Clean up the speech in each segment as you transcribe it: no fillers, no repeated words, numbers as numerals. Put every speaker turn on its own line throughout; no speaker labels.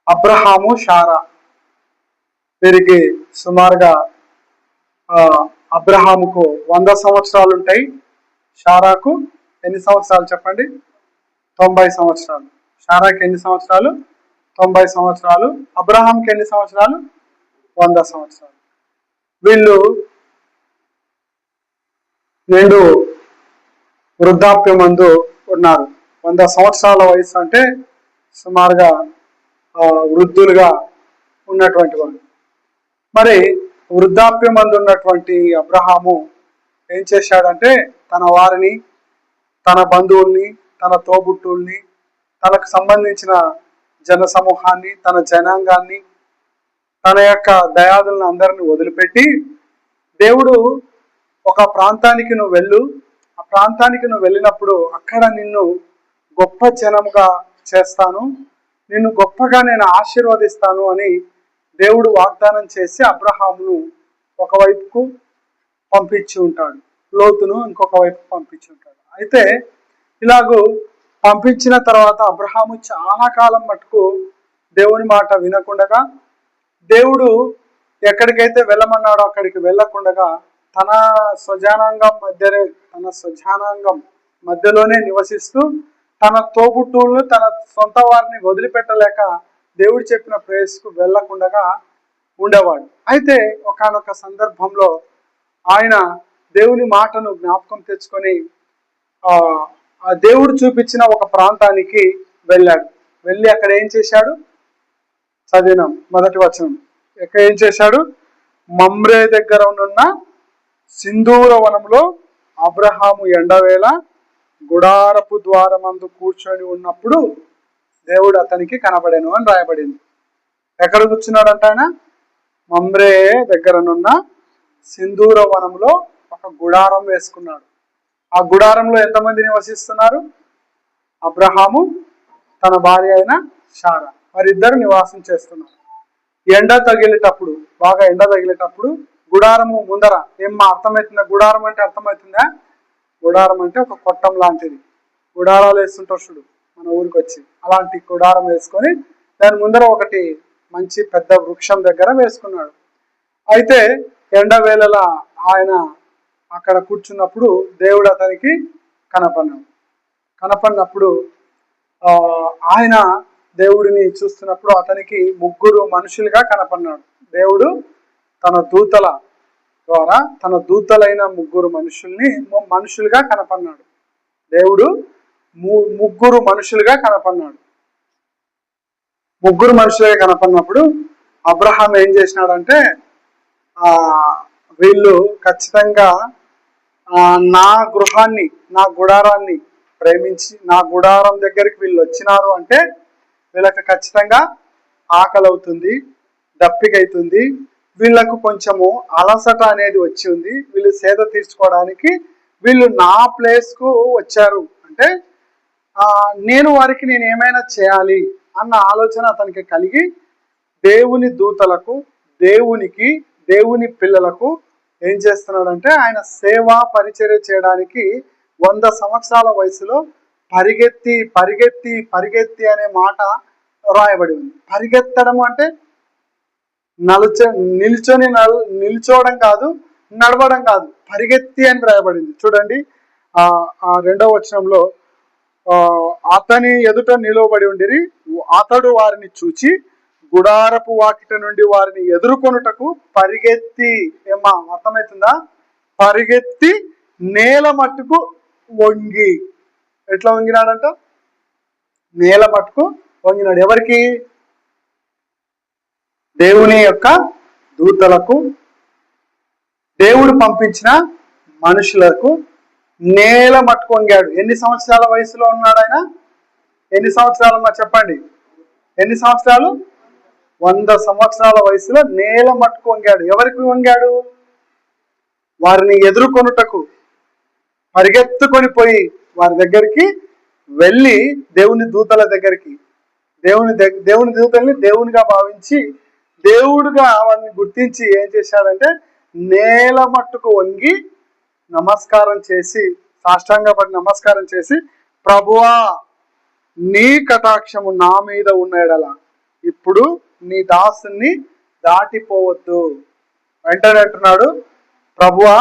అబ్రహాము షారా వీరికి సుమారుగా అబ్రహాముకు 100 సంవత్సరాలు ఉంటాయి. షారాకు ఎన్ని సంవత్సరాలు చెప్పండి? 90 సంవత్సరాలు. షారాకి ఎన్ని సంవత్సరాలు? 90 సంవత్సరాలు. అబ్రహాంకి ఎన్ని సంవత్సరాలు? 100 సంవత్సరాలు. వీళ్ళు నిండు వృద్ధాప్యమందు ఉన్నారు. 100 సంవత్సరాల వయసు అంటే సుమారుగా వృద్ధులుగా ఉన్నటువంటి వాళ్ళు. మరి వృద్ధాప్యమందు ఉన్నటువంటి అబ్రహాము ఏం చేశాడంటే తన వారిని, తన బంధువుల్ని, తన తోబుట్టుల్ని, తనకు సంబంధించిన జన సమూహాన్ని, తన జనాంగాన్ని, తన యొక్క దయాదులను అందరిని వదిలిపెట్టి, దేవుడు ఒక ప్రాంతానికి నువ్వు వెళ్ళు, ఆ ప్రాంతానికి నువ్వు వెళ్ళినప్పుడు అక్కడ నిన్ను గొప్ప జనముగా చేస్తాను, నిన్ను గొప్పగా నేను ఆశీర్వదిస్తాను అని దేవుడు వాగ్దానం చేసి అబ్రహామును ఒకవైపుకు పంపించి ఉంటాడు, లోతును ఇంకొక వైపు పంపించి ఉంటాడు. అయితే ఇలాగూ పంపించిన తర్వాత అబ్రహాము చాలా కాలం మటుకు దేవుని మాట వినకుండగా, దేవుడు ఎక్కడికైతే వెళ్ళమన్నాడో అక్కడికి వెళ్ళకుండగా తన స్వజనాంగం మధ్యలోనే నివసిస్తూ తన తోబుట్టువులను, తన సొంత వారిని వదిలిపెట్టలేక దేవుడు చెప్పిన ప్లేస్కు వెళ్ళకుండగా ఉండేవాడు. అయితే ఒకానొక సందర్భంలో ఆయన దేవుని మాటను జ్ఞాపకం తెచ్చుకొని ఆ దేవుడు చూపించిన ఒక ప్రాంతానికి వెళ్ళాడు. వెళ్ళి అక్కడ ఏం చేశాడు? చదివినాం మొదటి వచనం. ఎక్కడ ఏం చేశాడు? మమ్రే దగ్గర ఉన్న సింధూర వనంలో అబ్రహాము ఎండవేళ గుడారపు ద్వారమందు కూర్చొని ఉన్నప్పుడు దేవుడు అతనికి కనబడెను అని రాయబడింది. ఎక్కడ కూర్చున్నాడంట ఆయన? మమ్రే దగ్గరనున్న సింధూర వనంలో ఒక గుడారం వేసుకున్నాడు. ఆ గుడారంలో ఎంతమంది నివసిస్తున్నారు? అబ్రహాము, తన భార్య అయిన షారా, వారిద్దరు నివాసం చేస్తున్నారు. ఎండ తగిలేటప్పుడు, బాగా ఎండ తగిలేటప్పుడు గుడారము ముందర అర్థమవుతుందా? గుడారం అంటే అర్థమవుతుందా? గుడారం అంటే ఒక కొట్టం లాంటిది. గుడారాలు వేస్తుంటారు చూడు మన ఊరికి వచ్చి, అలాంటి గుడారం వేసుకొని దాని ముందర ఒకటి మంచి పెద్ద వృక్షం దగ్గర వేసుకున్నాడు. అయితే ఎండ వేళలా ఆయన అక్కడ కూర్చున్నప్పుడు దేవుడు అతనికి కనపడినప్పుడు ఆయన దేవుడిని చూస్తున్నప్పుడు అతనికి 3 మనుషులుగా కనపడినాడు. దేవుడు తన దూతల ద్వారా తన దూతలైన 3 మనుషులుగా కనపడినాడు. దేవుడు 3 మనుషులుగా కనపడినాడు. 3 మనుషులుగా కనపడినప్పుడు అబ్రహాం ఏం చేసినాడంటే వీళ్ళు ఖచ్చితంగా నా గృహాన్ని, నా గుడారాన్ని ప్రేమించి నా గుడారం దగ్గరికి వీళ్ళు వచ్చినారు అంటే వీళ్ళకి ఖచ్చితంగా ఆకలి అవుతుంది, దప్పిక అవుతుంది, వీళ్ళకు కొంచెము అలసట అనేది వచ్చి ఉంది, వీళ్ళు సేద తీర్చుకోవడానికి వీళ్ళు నా ప్లేస్కు వచ్చారు అంటే నేను వారికి నేను ఏమైనా చేయాలి అన్న ఆలోచన అతనికి కలిగి దేవుని దూతలకు, దేవుని పిల్లలకు ఏం చేస్తున్నాడంటే ఆయన సేవా పరిచర్య చేయడానికి 100 సంవత్సరాల వయసులో పరిగెత్తి అనే మాట రాయబడి ఉంది. పరిగెత్తడం అంటే నిల్చోవడం కాదు, నడవడం కాదు, పరిగెత్తి అని రాయబడింది. చూడండి ఆ 2వ వచనంలో అతని ఎదుట నిలవబడి ఉండిరి, అతడు వారిని చూచి గుడారపు వాకిట నుండి వారిని ఎదుర్కొనుటకు పరిగెత్తి, అర్థమవుతుందా? పరిగెత్తి నేల మట్టుకు వంగి. ఎట్లా వంగినాడంట? నేల మట్టుకు వంగినాడు. ఎవరికి? దేవుని యొక్క దూతలకు, దేవుడు పంపించిన మనుషులకు నేల మట్టుకు వంగాడు. ఎన్ని సంవత్సరాల వయసులో ఉన్నాడు ఆయన? ఎన్ని సంవత్సరాలు చెప్పండి? ఎన్ని సంవత్సరాలు? 100 సంవత్సరాల వయసులో నేల మట్టుకు వంగాడు. ఎవరికి వంగాడు? వారిని ఎదుర్కొనుటకు పరిగెత్తుకొని పోయి వారి దగ్గరికి వెళ్ళి దేవుని దూతల దగ్గరికి, దేవుని దూతల్ని దేవునిగా భావించి దేవుడుగా వారిని గుర్తించి ఏం చేశాడంటే నేల మట్టుకు వంగి నమస్కారం చేసి, సాష్టాంగపడి నమస్కారం చేసి, ప్రభువా నీ కటాక్షము నా మీద ఉన్న ఎడల ఇప్పుడు నీ దాసుని దాటిపోవద్దు. వెంటనే అంటున్నాడు, ప్రభువా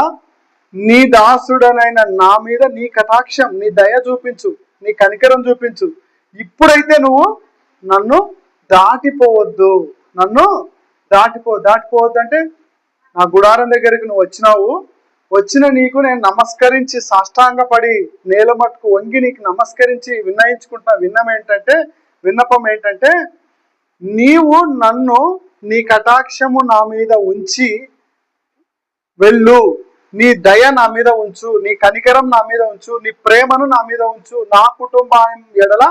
నీ దాసుడనైన నా మీద నీ కటాక్షం, నీ దయ చూపించు, నీ కనికరం చూపించు. ఇప్పుడైతే నువ్వు నన్ను దాటిపోవద్దు. నన్ను దాటిపోవద్దు అంటే నా గుడారం దగ్గరికి నువ్వు వచ్చినావు, వచ్చిన నీకు నేను నమస్కరించి సాష్టాంగపడి నేల మట్టుకు వంగి నీకు నమస్కరించి విన్నపం ఏంటంటే నీవు నన్ను నీ కటాక్షము నా మీద ఉంచి వెళ్ళు, నీ దయ నా మీద ఉంచు, నీ కనికరం నా మీద ఉంచు, నీ ప్రేమను నా మీద ఉంచు, నా కుటుంబం ఎడల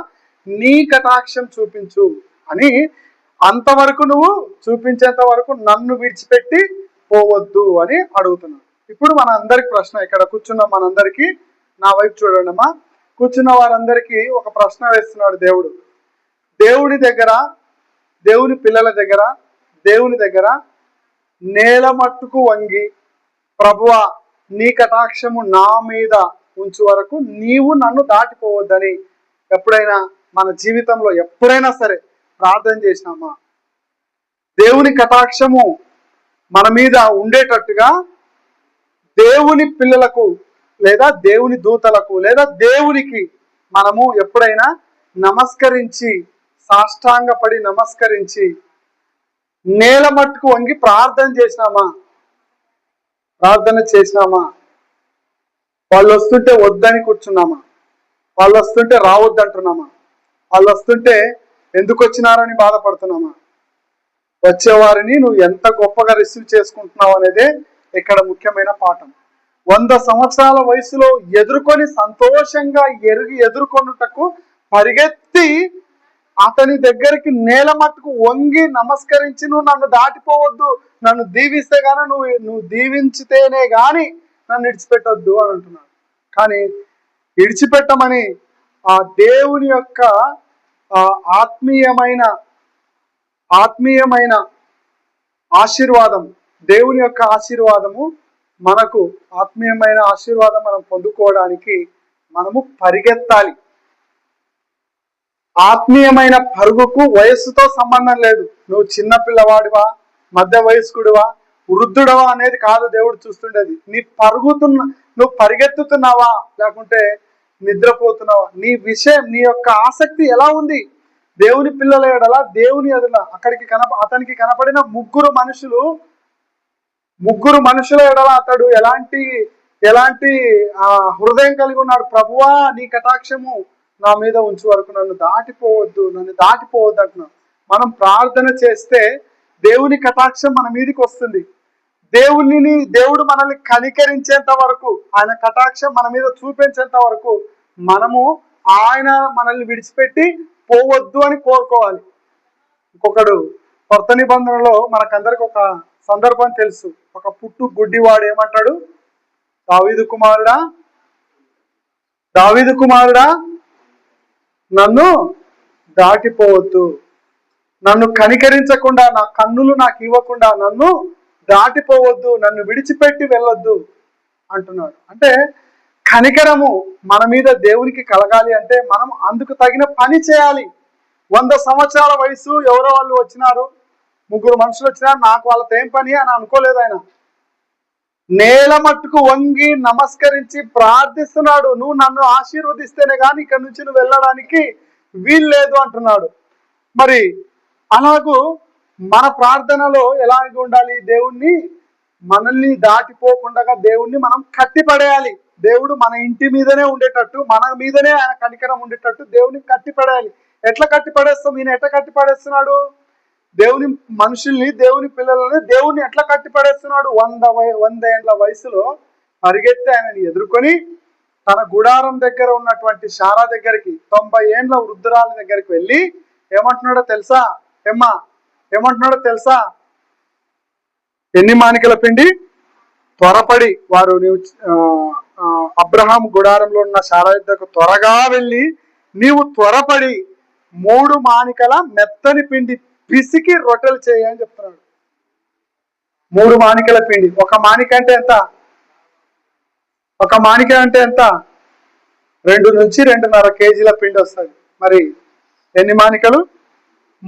నీ కటాక్షం చూపించు అని, అంతవరకు నువ్వు చూపించేంత వరకు నన్ను విడిచిపెట్టి పోవద్దు అని అడుగుతున్నాను. ఇప్పుడు మన అందరికి ప్రశ్న, ఇక్కడ కూర్చున్న మనందరికీ, నా వైపు చూడండి అమ్మా, కూర్చున్న వారందరికీ ఒక ప్రశ్న వేస్తున్నాడు దేవుడు. దేవుని పిల్లల దగ్గర నేల మట్టుకు వంగి, ప్రభువా నీ కటాక్షము నా మీద ఉంచు వరకు నీవు నన్ను దాటిపోవద్దని ఎప్పుడైనా మన జీవితంలో ఎప్పుడైనా సరే ప్రార్థన చేసినామా? దేవుని కటాక్షము మన మీద ఉండేటట్టుగా దేవుని పిల్లలకు లేదా దేవుని దూతలకు లేదా దేవునికి మనము ఎప్పుడైనా నమస్కరించి, సాష్టాంగపడి నమస్కరించి నేల మట్టుకు వంగి ప్రార్థన చేసినామా? వాళ్ళు వస్తుంటే వద్దని కూర్చున్నామా? వాళ్ళు వస్తుంటే రావద్దంటున్నామా? వాళ్ళు వస్తుంటే ఎందుకు వచ్చినారని బాధపడుతున్నామా? వచ్చేవారిని నువ్వు ఎంత గొప్పగా రిసీవ్ చేసుకుంటున్నావు అనేదే ఇక్కడ ముఖ్యమైన పాఠం. 100 సంవత్సరాల వయసులో ఎదుర్కొని సంతోషంగా ఎదుర్కొనుటకు పరిగెత్తి అతని దగ్గరికి నేల మట్టుకు వంగి నమస్కరించి, నువ్వు నన్ను దాటిపోవద్దు, నన్ను దీవిస్తే గానీ నువ్వు దీవించితేనే గాని నన్ను విడిచిపెట్టొద్దు అని అంటున్నాడు. కానీ విడిచిపెట్టమని ఆ దేవుని యొక్క ఆత్మీయమైన ఆశీర్వాదం, దేవుని యొక్క ఆశీర్వాదము మనకు, ఆత్మీయమైన ఆశీర్వాదం మనం పొందుకోవడానికి మనము పరిగెత్తాలి. ఆత్మీయమైన పరుగుకు వయస్సుతో సంబంధం లేదు. నువ్వు చిన్న పిల్లవాడివా, మధ్య వయస్కుడివా, వృద్ధుడవా అనేది కాదు దేవుడు చూస్తుండేది. నువ్వు పరిగెత్తుతున్నావా లేకుంటే నిద్రపోతున్నావా? నీ యొక్క ఆసక్తి ఎలా ఉంది? దేవుని పిల్లల ఎడల, దేవుని ఎడల అతనికి కనపడిన ముగ్గురు మనుషుల ఎడల అతడు ఎలాంటి హృదయం కలిగి ఉన్నాడు? ప్రభువా నీ కటాక్షము నా మీద ఉంచు వరకు నన్ను దాటిపోవద్దు అంటున్నాను. మనం ప్రార్థన చేస్తే దేవుని కటాక్షం మన మీదకి వస్తుంది. దేవుడు మనల్ని కనికరించేంత వరకు, ఆయన కటాక్షం మన మీద చూపించేంత వరకు మనము ఆయన మనల్ని విడిచిపెట్టి పోవద్దు అని కోరుకోవాలి. ఇంకొకడు కొత్త నిబంధనలో మనకందరికి ఒక సందర్భం తెలుసు. ఒక పుట్టు గుడ్డివాడు ఏమంటాడు? దావీదు కుమారుడా నన్ను దాటిపోవద్దు, నన్ను కనికరించకుండా, నా కన్నులు నాకు ఇవ్వకుండా నన్ను దాటిపోవద్దు, నన్ను విడిచిపెట్టి వెళ్ళొద్దు అంటున్నాడు. అంటే కనికరము మన మీద దేవునికి కలగాలి అంటే మనం అందుకు తగిన పని చేయాలి. 100 సంవత్సరాల వయసు ఎవరో వాళ్ళు వచ్చినారు, ముగ్గురు మనుషులు వచ్చినారు, నాకు వాళ్ళతో ఏం పని అని అనుకోలేదు. ఆయన నేల మట్టుకు వంగి నమస్కరించి ప్రార్థిస్తున్నాడు. నువ్వు నన్ను ఆశీర్వదిస్తేనే కానీ ఇక్కడ నుంచి నువ్వు వెళ్ళడానికి వీల్లేదు అంటున్నాడు. మరి అలాగూ మన ప్రార్థనలో ఎలాగ ఉండాలి? మనల్ని దాటిపోకుండా దేవుణ్ణి మనం కట్టిపడేయాలి. దేవుడు మన ఇంటి మీదనే ఉండేటట్టు, మన మీదనే ఆయన కనికరం ఉండేటట్టు దేవుని కట్టిపడేయాలి. ఎట్లా కట్టిపడేస్తాం? ఈయన ఎట్లా కట్టిపడేస్తున్నాడు? దేవుని మనుషుల్ని, దేవుని పిల్లలని దేవుని ఎట్లా కట్టిపడేస్తున్నాడు? 100 ఏళ్ల వయసులో పరిగెత్తి ఆయనని ఎదుర్కొని తన గుడారం దగ్గర ఉన్నటువంటి శారా దగ్గరికి, 90 ఏళ్ల వృద్ధురాల దగ్గరికి వెళ్ళి ఏమంటున్నాడో తెలుసా? ఎన్ని మానికల పిండి? త్వరపడి వారు అబ్రహాం గుడారంలో ఉన్న శారా దగ్గరకు త్వరగా వెళ్ళి నీవు త్వరపడి 3 మానికల మెత్తని పిండి పిసికి రొట్టెలు చేయి అని చెప్తున్నాడు. 3 మానికల పిండి. ఒక మానిక అంటే ఎంత? 2 నుంచి 2.5 కేజీల పిండి వస్తుంది. మరి ఎన్ని మానికలు?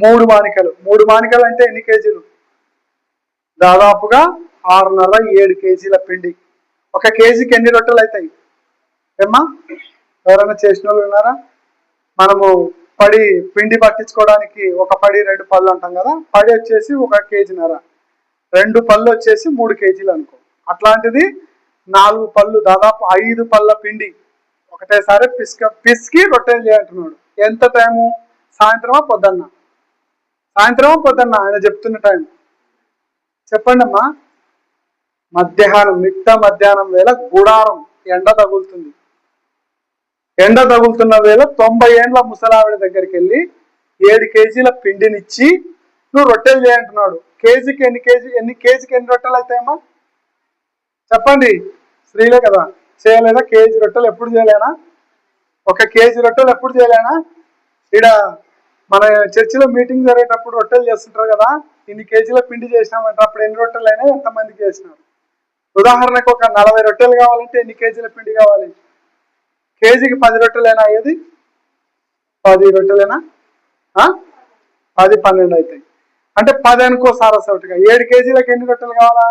మూడు మానికలు అంటే ఎన్ని కేజీలు? దాదాపుగా 6.5-7 కేజీల పిండి. ఒక కేజీకి ఎన్ని రొట్టెలు అవుతాయి ఏమ్మా? ఎవరైనా చేసిన వాళ్ళు ఉన్నారా? మనము పిండి పట్టించుకోవడానికి ఒక పడి 2 పళ్ళు అంటాం కదా, పడి వచ్చేసి 1 కేజీన్నర, 2 పళ్ళు వచ్చేసి 3 కేజీలు అనుకో. అట్లాంటిది 4 పళ్ళు, దాదాపు 5 పళ్ళ పిండి ఒకటేసారి పిసికి రొట్టెలు చేయంటున్నాడు. ఎంత టైము? సాయంత్రమా పొద్దున్న? సాయంత్రమా పొద్దున్న ఆయన చెప్తున్న టైం చెప్పండి అమ్మా. మిట్ట మధ్యాహ్నం వేళ గుడారం ఎండ తగులుతుంది. ఎండ తగులుతున్న వేళ 90 ఏండ్ల ముసలావిడ దగ్గరికి వెళ్ళి 7 కేజీల పిండినిచ్చి నువ్వు రొట్టెలు చేయంటున్నాడు. కేజీకి ఎన్ని రొట్టెలు అవుతాయమ్మా చెప్పండి? స్త్రీలే కదా, చేయలేదా? కేజీ రొట్టెలు ఎప్పుడు చేయలేనా? 1 కేజీ రొట్టెలు ఎప్పుడు చేయలేనా? ఇక్కడ మన చర్చిలో మీటింగ్ జరిగేటప్పుడు రొట్టెలు చేస్తుంటారు కదా, ఇన్ని కేజీల పిండి చేసినామంటే అప్పుడు ఎన్ని రొట్టెలు అయినా ఎంతమందికి చేసినారు? ఉదాహరణకు ఒక 40 రొట్టెలు కావాలంటే ఎన్ని కేజీల పిండి కావాలి? కేజీకి 10 రొట్టెలైనా అయ్యేది? 10 రొట్టెలైనా 10-12 అవుతాయి. అంటే 10 అనుకో సారసౌటిగా. 7 కేజీలకు ఎన్ని రొట్టెలు కావాలా?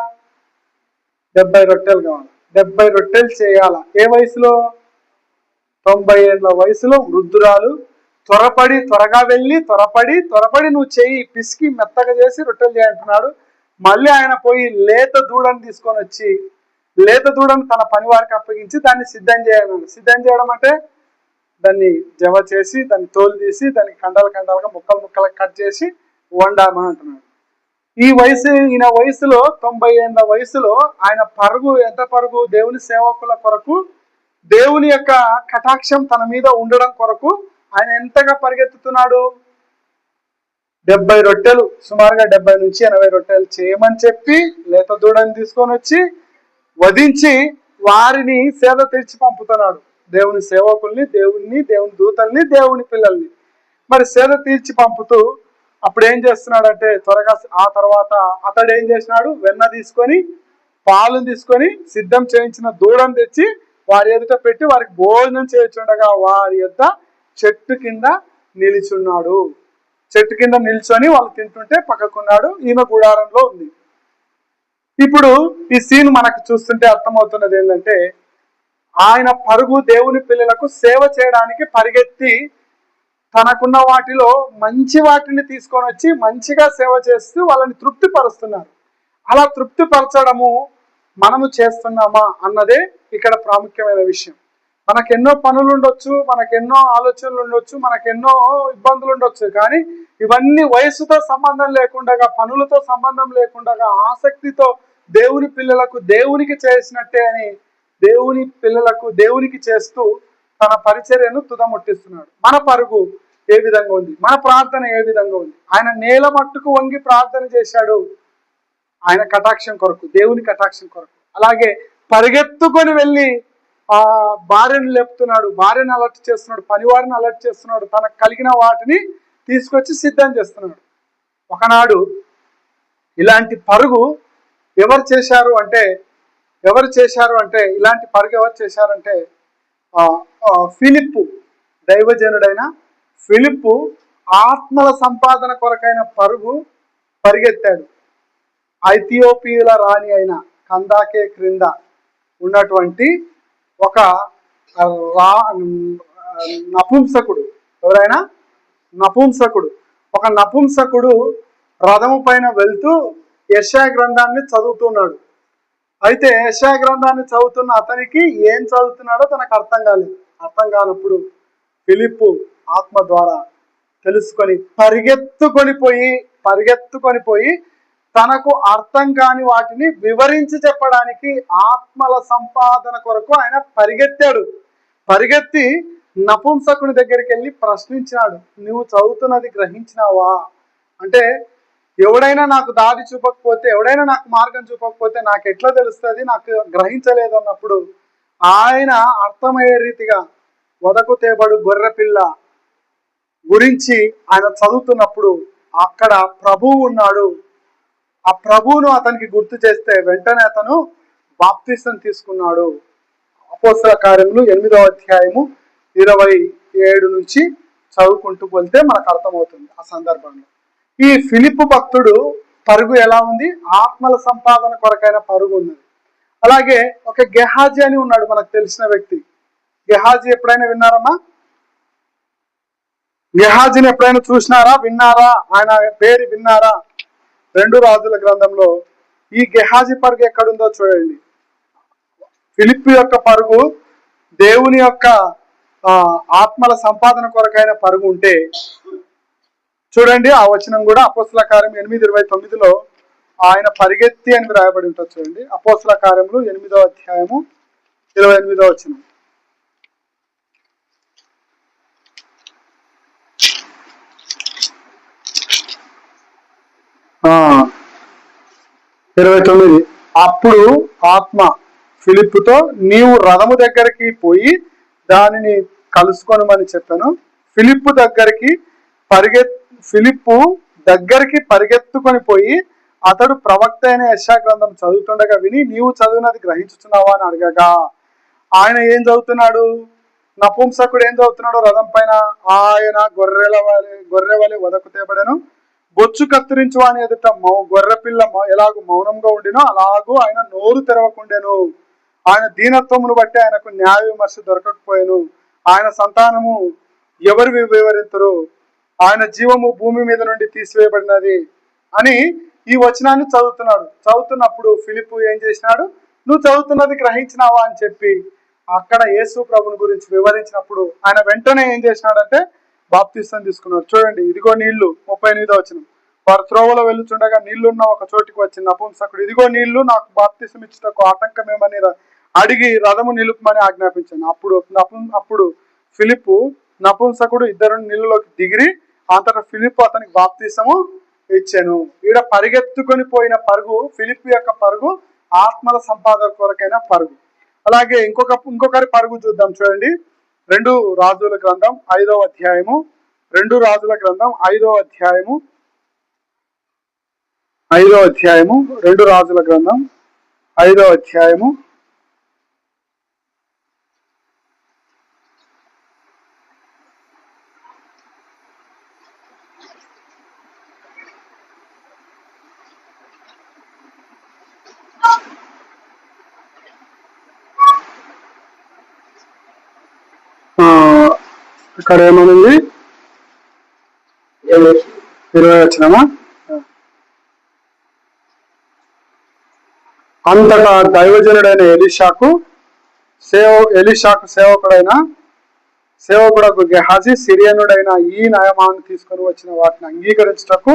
70 రొట్టెలు కావాలి. 70 రొట్టెలు చేయాలా? ఏ వయసులో? 90 ఏళ్ళ వయసులో వృద్ధురాలు త్వరగా వెళ్ళి త్వరపడి నువ్వు చెయ్యి పిసికి మెత్తగా చేసి రొట్టెలు చేయంటున్నాడు. మళ్ళీ ఆయన పోయి లేత దూడని తీసుకొని వచ్చి లేత దూడను తన పని వారికి అప్పగించి దాన్ని సిద్ధం చేయాలి. సిద్ధం చేయడం అంటే దాన్ని జమ చేసి దాన్ని తోలు తీసి దానికి కండలుగా ముక్కలు కట్ చేసి వండామని అంటున్నాడు. ఈయన వయసులో 90 ఏళ్ళ వయసులో ఆయన ఎంత పరుగు? దేవుని సేవకుల కొరకు, దేవుని యొక్క కటాక్షం తన మీద ఉండడం కొరకు ఆయన ఎంతగా పరిగెత్తుతున్నాడు? 70 రొట్టెలు, సుమారుగా 70 నుంచి 80 రొట్టెలు చేయమని చెప్పి లేత దూడని తీసుకొని వచ్చి వధించి వారిని సేద తీర్చి పంపుతున్నాడు. దేవుని సేవకుల్ని, దేవుని దూతల్ని, దేవుని పిల్లల్ని మరి సేద తీర్చి పంపుతూ అప్పుడు ఏం చేస్తున్నాడంటే త్వరగా ఆ తర్వాత అతడు ఏం చేసినాడు? వెన్న తీసుకొని పాలు తీసుకొని సిద్ధం చేయించిన దూడను తెచ్చి వారి ఎదుట పెట్టి వారికి భోజనం చేయించుండగా వారి యొద్ద చెట్టు కింద నిలిచున్నాడు. చెట్టు కింద నిల్చొని వాళ్ళు తింటుంటే పక్కకున్నాడు. ఈమె గుడారంలో ఉంది. ఇప్పుడు ఈ సీన్ మనకు చూస్తుంటే అర్థమవుతున్నది ఏంటంటే ఆయన పరుగు దేవుని పిల్లలకు సేవ చేయడానికి పరిగెత్తి తనకున్న వాటిలో మంచి వాటిని తీసుకొని వచ్చి మంచిగా సేవ చేస్తూ వాళ్ళని తృప్తిపరుస్తున్నారు. అలా తృప్తిపరచడము మనము చేస్తున్నామా అన్నదే ఇక్కడ ప్రాముఖ్యమైన విషయం. మనకెన్నో పనులు ఉండొచ్చు, మనకెన్నో ఆలోచనలు ఉండొచ్చు, మనకెన్నో ఇబ్బందులు ఉండొచ్చు, కానీ ఇవన్నీ వయసుతో సంబంధం లేకుండా, పనులతో సంబంధం లేకుండా ఆసక్తితో దేవుని పిల్లలకు దేవునికి చేసినట్టే అని దేవుని పిల్లలకు దేవునికి చేస్తూ తన పరిచర్యను తుదముట్టిస్తున్నాడు. మన పరుగు ఏ విధంగా ఉంది? మన ప్రార్థన ఏ విధంగా ఉంది? ఆయన నేల మట్టుకు వంగి ప్రార్థన చేశాడు ఆయన కటాక్షం కొరకు, దేవుని కటాక్షం కొరకు. అలాగే పరిగెత్తుకొని వెళ్ళి భార్యను లేపుతున్నాడు, భార్యను అలర్ట్ చేస్తున్నాడు, పనివారిని అలర్ట్ చేస్తున్నాడు, తనకు కలిగిన వాటిని తీసుకొచ్చి సిద్ధం చేస్తున్నాడు. ఒకనాడు ఇలాంటి పరుగు ఎవరు చేశారు అంటే ఇలాంటి పరుగు ఎవరు చేశారంటే ఫిలిప్పు, దైవజనుడైన ఫిలిప్పు ఆత్మల సంపాదన కొరకైన పరుగు పరిగెత్తాడు. ఐథియోపియాల రాణి అయిన కందాకే క్రింద ఉన్నటువంటి ఒక నపుంసకుడు, ఎవరైనా ఒక నపుంసకుడు రథము పైన వెళ్తూ యెషయా గ్రంథాన్ని చదువుతున్నాడు. అయితే యెషయా గ్రంథాన్ని చదువుతున్న అతనికి ఏం చదువుతున్నాడో తనకు అర్థం కాలేదు. అర్థం కానప్పుడు ఫిలిప్పు ఆత్మ ద్వారా తెలుసుకొని పరిగెత్తుకొని పోయి తనకు అర్థం కాని వాటిని వివరించి చెప్పడానికి ఆత్మల సంపాదన కొరకు ఆయన పరిగెత్తి నపుంసకుని దగ్గరికి వెళ్ళి ప్రశ్నించాడు, నువ్వు చదువుతున్నది గ్రహించినావా? అంటే ఎవడైనా నాకు దారి చూపకపోతే, ఎవడైనా నాకు మార్గం చూపకపోతే నాకు ఎట్లా తెలుస్తుంది? నాకు గ్రహించలేదు అన్నప్పుడు ఆయన అర్థమయ్యే రీతిగా వదకు తేబడు గొర్రెపిల్ల గురించి ఆయన చదువుతున్నప్పుడు అక్కడ ప్రభువు ఉన్నాడు. ఆ ప్రభువును అతనికి గుర్తు చేస్తే వెంటనే అతను బాప్తిసం తీసుకున్నాడు. అపోస్తల కార్యములు 8వ అధ్యాయము 27 నుంచి చదువుకుంటూ వెళ్తే మనకు అర్థమవుతుంది ఆ సందర్భంలో. ఈ ఫిలిప్పు భక్తుడు పరుగు ఎలా ఉంది? ఆత్మల సంపాదన కొరకైన పరుగు ఉన్నది. అలాగే ఒక గెహాజీ అని ఉన్నాడు, మనకు తెలిసిన వ్యక్తి. గెహాజీ ఎప్పుడైనా విన్నారమ్మా? గెహాజీని ఎప్పుడైనా చూసినారా, విన్నారా? ఆయన పేరు విన్నారా? 2 రాజుల గ్రంథంలో ఈ గెహాజీ పరుగు ఎక్కడుందో చూడండి. ఫిలిప్పు యొక్క పరుగు దేవుని యొక్క ఆత్మల సంపాదన కొరకైన పరుగు ఉంటే చూడండి, ఆ వచనం కూడా అపోస్తల కార్యం 8:29లో ఆయన పరిగెత్తి అని రాయబడి ఉంటుంది. చూడండి, అపోస్తల కార్యములు 8వ అధ్యాయము 28వ వచనం. ఆ 29. అప్పుడు ఆత్మ ఫిలిప్పుతో, నీవు రథము దగ్గరికి పోయి దానిని కలుసుకొనమని చెప్పాను. ఫిలిప్పు దగ్గరికి పరిగెత్తుకొని పోయి అతడు ప్రవక్త అయిన యెషయా గ్రంథం చదువుతుండగా విని, నీవు చదివినది గ్రహించుచున్నావా అని అడగగా, ఆయన ఏం చదువుతున్నాడు? నపుంసకుడు ఏం చదువుతున్నాడు? రథం పైన ఆయన గొర్రె వలె వదకు తేబడెను, బొచ్చు కత్తిరించు అని ఎదుట గొర్రె పిల్ల ఎలాగూ మౌనంగా ఉండినో అలాగూ ఆయన నోరు తెరవకుండెను. ఆయన దీనత్వమును బట్టి ఆయనకు న్యాయ విమర్శ దొరకకపోయాను. ఆయన సంతానము ఎవరు వివరించరు? ఆయన జీవము భూమి మీద నుండి తీసివేయబడినది అని ఈ వచనాన్ని చదువుతున్నప్పుడు ఫిలిప్పు ఏం చేసినాడు? నువ్వు చదువుతున్నది గ్రహించినావా అని చెప్పి అక్కడ యేసు ప్రభుని గురించి వివరించినప్పుడు ఆయన వెంటనే ఏం చేసినాడంటే బాప్తిసం తీసుకున్నాడు. చూడండి, ఇదిగో నీళ్లు. 38వ వచనం. వారు త్రోవలో వెళ్ళుచుండగా నీళ్లున్న ఒక చోటికి వచ్చిన నపుంసకుడు, ఇదిగో నీళ్లు, నాకు బాప్తిసం ఇచ్చుటకు ఆటంకమేమని అడిగి రథము నిలుపమని ఆజ్ఞాపించాను. అప్పుడు ఫిలిప్పు నపుంసకుడు ఇద్దరు నీళ్ళలోకి దిగిరి, అంతటా ఫిలిప్పు అతనికి బాప్తిసము ఇచ్చాను. ఈడ పరిగెత్తుకొని పోయిన పరుగు ఫిలిప్పు యొక్క పరుగు ఆత్మల సంపాదన కొరకైన పరుగు. అలాగే ఇంకొకరి పరుగు చూద్దాం. చూడండి, 2 రాజుల గ్రంథం 5వ అధ్యాయము 2 రాజుల గ్రంథం 5వ అధ్యాయము 2 రాజుల గ్రంథం 5వ అధ్యాయము 20 వచనమా? అంతటా దైవజనుడైన ఎలీషాకు సేవకుడకు గెహాజీ సిరియనుడైన ఈ నయమాను తీసుకొని వచ్చిన వాటిని అంగీకరించుటకు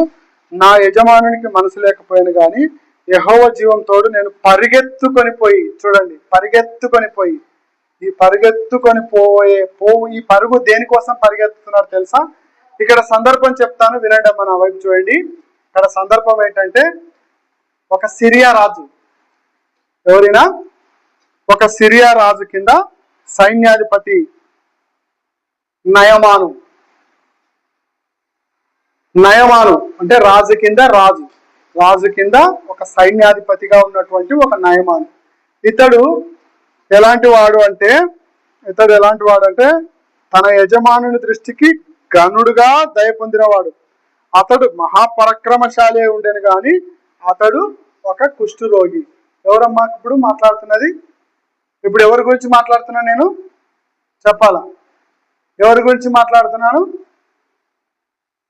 నా యజమానునికి మనసు లేకపోయాను గాని యెహోవా జీవం తోడు నేను పరిగెత్తుకొని పోయి, చూడండి, ఈ పరుగు దేనికోసం పరిగెత్తుతున్నారు తెలుసా? ఇక్కడ సందర్భం చెప్తాను, వినండి అమ్మ, నా వైపు చూడండి. ఇక్కడ సందర్భం ఏంటంటే, ఒక సిరియా రాజు, ఎవరైనా ఒక సిరియా రాజు కింద సైన్యాధిపతి నయమాను అంటే రాజు కింద ఒక సైన్యాధిపతిగా ఉన్నటువంటి ఒక నయమాను. ఇతడు ఎలాంటి వాడు అంటే తన యజమానుని దృష్టికి గనుడుగా దయ పొందినవాడు. అతడు మహాపరాక్రమశాలి ఉండేను గాని అతడు ఒక కుష్ఠరోగి. ఎవరమ్మా ఇప్పుడు మాట్లాడుతున్నది? ఇప్పుడు ఎవరి గురించి మాట్లాడుతున్నా నేను? చెప్పాలా? ఎవరి గురించి మాట్లాడుతున్నాను?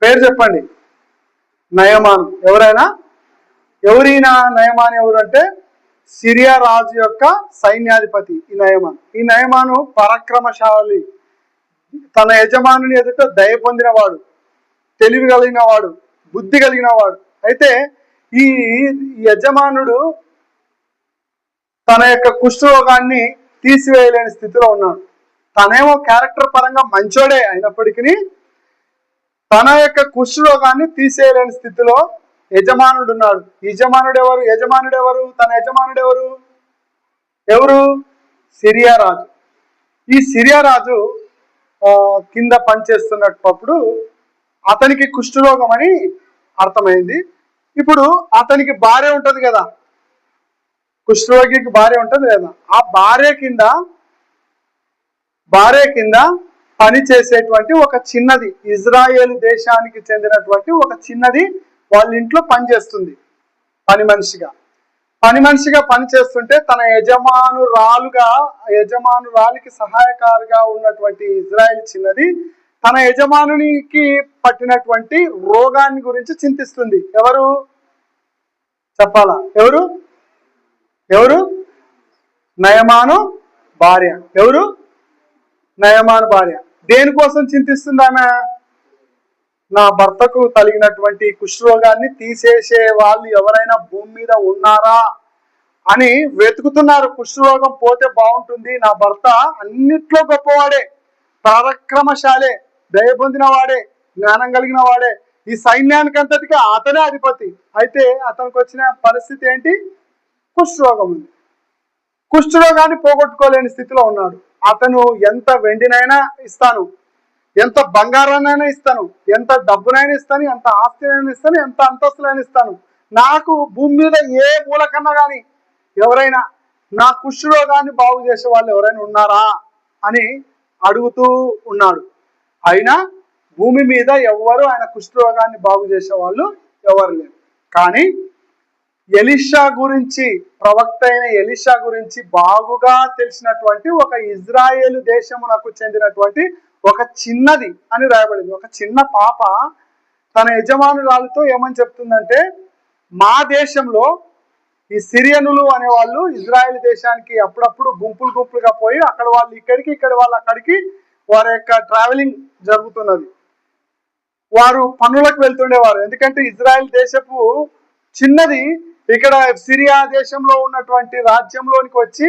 పేరు చెప్పండి. నయమాను. ఎవరైనా నయమాను ఎవరు అంటే సిరియా రాజు యొక్క సైన్యాధిపతి ఈ నయమాను పరాక్రమశాలి, తన యజమానుని ఎదుట దయ పొందినవాడు, తెలివి కలిగిన వాడు, బుద్ధి కలిగిన వాడు. అయితే ఈ యజమానుడు తన యొక్క కుష్ఠరోగాన్ని తీసివేయలేని స్థితిలో ఉన్నాడు. తనేమో క్యారెక్టర్ పరంగా మంచోడే అయినప్పటికీ తన యొక్క కుష్ఠరోగాన్ని తీసేయలేని స్థితిలో యజమానుడు ఉన్నాడు. యజమానుడు ఎవరు? తన యజమానుడు ఎవరు? సిరియా రాజు. ఈ సిరియా రాజు కింద పనిచేస్తున్నప్పుడు అతనికి కుష్ఠరోగం అని అర్థమైంది. ఇప్పుడు అతనికి భార్య ఉంటది కదా, కుష్ఠరోగికి భార్య ఉంటది కదా, ఆ భార్య కింద పని చేసేటువంటి ఒక చిన్నది, ఇజ్రాయేల్ దేశానికి చెందినటువంటి ఒక చిన్నది వాళ్ళ ఇంట్లో పనిచేస్తుంది పని మనిషిగా పని చేస్తుంటే తన యజమానురాలికి సహాయకారిగా ఉన్నటువంటి ఇజ్రాయెల్ చిన్నది తన యజమానునికి పట్టినటువంటి రోగాన్ని గురించి చింతిస్తుంది. ఎవరు చెప్పాలా? ఎవరు నయమాను భార్య. ఎవరు? నయమాను భార్య. దేనికోసం చింతిస్తుంది ఆమె? నా భర్తకు కలిగినటువంటి కుష్ఠరోగాన్ని తీసేసే వాళ్ళు ఎవరైనా భూమి మీద ఉన్నారా అని వెతుకుతున్నారు. కుష్ఠరోగం పోతే బాగుంటుంది, నా భర్త అన్నిట్లో గొప్పవాడే, పరాక్రమశాలే, దయ పొందిన వాడే, జ్ఞానం కలిగిన వాడే, ఈ సైన్యానికి అంతటికి అతనే అధిపతి. అయితే అతనికి వచ్చిన పరిస్థితి ఏంటి? కుష్ఠరోగం ఉంది. కుష్ఠరోగాన్ని పోగొట్టుకోలేని స్థితిలో ఉన్నాడు. అతను ఎంత వెండినైనా ఇస్తాను, ఎంత బంగారాన్నైనా ఇస్తాను, ఎంత డబ్బునైనా ఇస్తాను, ఎంత ఆస్తినైనా ఇస్తాను, ఎంత అంతస్తులైనా ఇస్తాను, నాకు భూమి మీద ఏ మూలకన్నా కానీ ఎవరైనా నా కుష్ఠరోగాన్ని బాగు చేసే వాళ్ళు ఎవరైనా ఉన్నారా అని అడుగుతూ ఉన్నాడు. అయినా భూమి మీద ఎవరు ఆయన కుష్ఠరోగాన్ని బాగు చేసే వాళ్ళు ఎవరు లేరు. కానీ ఎలీషా గురించి, ప్రవక్త అయిన ఎలీషా గురించి బాగుగా తెలిసినటువంటి ఒక ఇజ్రాయేలు దేశమునకు చెందినటువంటి ఒక చిన్నది అని రాయబడింది. ఒక చిన్న పాప తన యజమానురాలతో ఏమని చెప్తుందంటే, మా దేశంలో ఈ సిరియనులు అనేవాళ్ళు ఇజ్రాయెల్ దేశానికి అప్పుడప్పుడు గుంపులుగా పోయి అక్కడ వాళ్ళు ఇక్కడికి, ఇక్కడ వాళ్ళు అక్కడికి వారి యొక్క ట్రావెలింగ్ జరుగుతున్నది. వారు పనులకు వెళ్తుండేవారు. ఎందుకంటే ఇజ్రాయెల్ దేశపు చిన్నది ఇక్కడ సిరియా దేశంలో ఉన్నటువంటి రాజ్యంలోనికి వచ్చి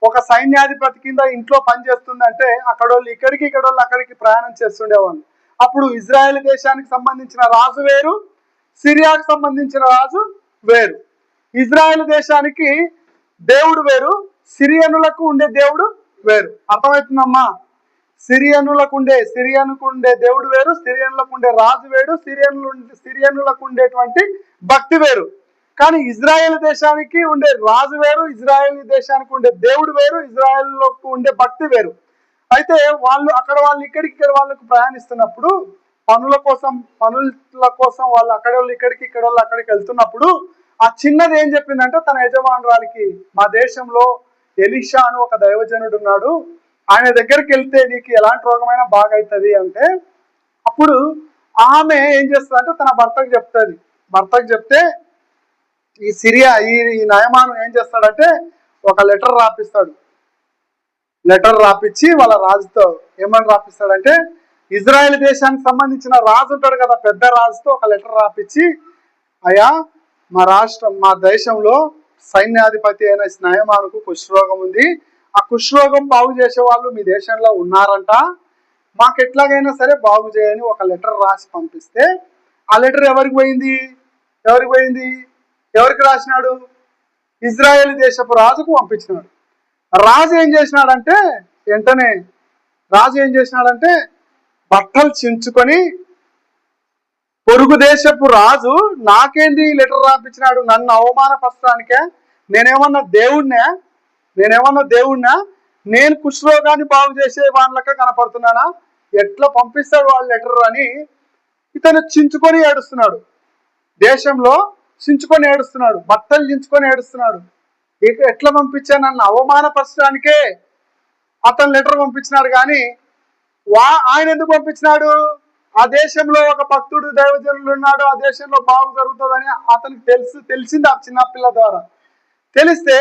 ఒక సైన్యాధిపతి కింద ఇంట్లో పనిచేస్తుందంటే అక్కడ వాళ్ళు ఇక్కడికి, ఇక్కడ వాళ్ళు అక్కడికి ప్రయాణం చేస్తుండేవాళ్ళు. అప్పుడు ఇజ్రాయెల్ దేశానికి సంబంధించిన రాజు వేరు, సిరియాకు సంబంధించిన రాజు వేరు. ఇజ్రాయెల్ దేశానికి దేవుడు వేరు, సిరియనులకు ఉండే దేవుడు వేరు. అర్థమవుతుందమ్మా? సిరియనులకు ఉండే దేవుడు వేరు, సిరియనులకు ఉండే రాజు వేరు, సిరియనులకు ఉండేటువంటి భక్తి వేరు. కానీ ఇజ్రాయెల్ దేశానికి ఉండే రాజు వేరు, ఇజ్రాయెల్ దేశానికి ఉండే దేవుడు వేరు, ఇజ్రాయెల్లోకి ఉండే భక్తి వేరు. అయితే వాళ్ళు ఇక్కడికి, ఇక్కడ వాళ్ళకు ప్రయాణిస్తున్నప్పుడు పనుల కోసం వాళ్ళు అక్కడ వాళ్ళు ఇక్కడికి, ఇక్కడ వాళ్ళు అక్కడికి వెళ్తున్నప్పుడు ఆ చిన్నది ఏం చెప్పిందంటే తన యజమానురాలికి, మా దేశంలో ఎలీషా అని ఒక దైవజనుడు ఉన్నాడు, ఆయన దగ్గరికి వెళ్తే నీకు ఎలాంటి రోగమైనా బాగవుతుంది అంటే, అప్పుడు ఆమె ఏం చేస్తుందంటే తన భర్తకు చెప్తే ఈ నయమాను ఏం చేస్తాడంటే ఒక లెటర్ రాపిచ్చి వాళ్ళ రాజుతో ఏమని రాపిస్తాడంటే, ఇజ్రాయెల్ దేశానికి సంబంధించిన రాజు ఉంటాడు కదా, పెద్ద రాజుతో ఒక లెటర్ రాపిచ్చి, అయ్యా మా దేశంలో సైన్యాధిపతి అయిన నయమానుకు కుష్ఠరోగం ఉంది, ఆ కుష్ఠరోగం బాగు చేసే వాళ్ళు మీ దేశంలో ఉన్నారంట, మాకు ఎట్లాగైనా సరే బాగు చేయని ఒక లెటర్ రాసి పంపిస్తే, ఆ లెటర్ ఎవరికి పోయింది? ఎవరికి రాసినాడు? ఇజ్రాయెల్ దేశపు రాజుకు పంపించినాడు. రాజు ఏం చేసినాడంటే బట్టలు చించుకొని, పొరుగు దేశపు రాజు నాకేంది లెటర్ రాపించినాడు, నన్ను అవమానపరచడానికే, నేనేమన్నా దేవుణ్ణా, నేను కుష్ఠరోగాన్ని బాగు చేసే వాళ్ళక కనపడుతున్నానా, ఎట్లా పంపిస్తాడు వాళ్ళ లెటర్ అని ఇతను చించుకొని ఏడుస్తున్నాడు. దేశంలో చించుకొని ఏడుస్తున్నాడు, బట్టలు చించుకొని ఏడుస్తున్నాడు. ఎట్లా పంపించా, నన్ను అవమానపరచడానికే అతను లెటర్ పంపించినాడు. కానీ ఆయన ఎందుకు పంపించినాడు? ఆ దేశంలో ఒక భక్తుడు దైవజనుడు ఉన్నాడు, ఆ దేశంలో బాగు జరుగుతుందని అతనికి తెలిసింది ఆ చిన్నపిల్ల ద్వారా. తెలిస్తే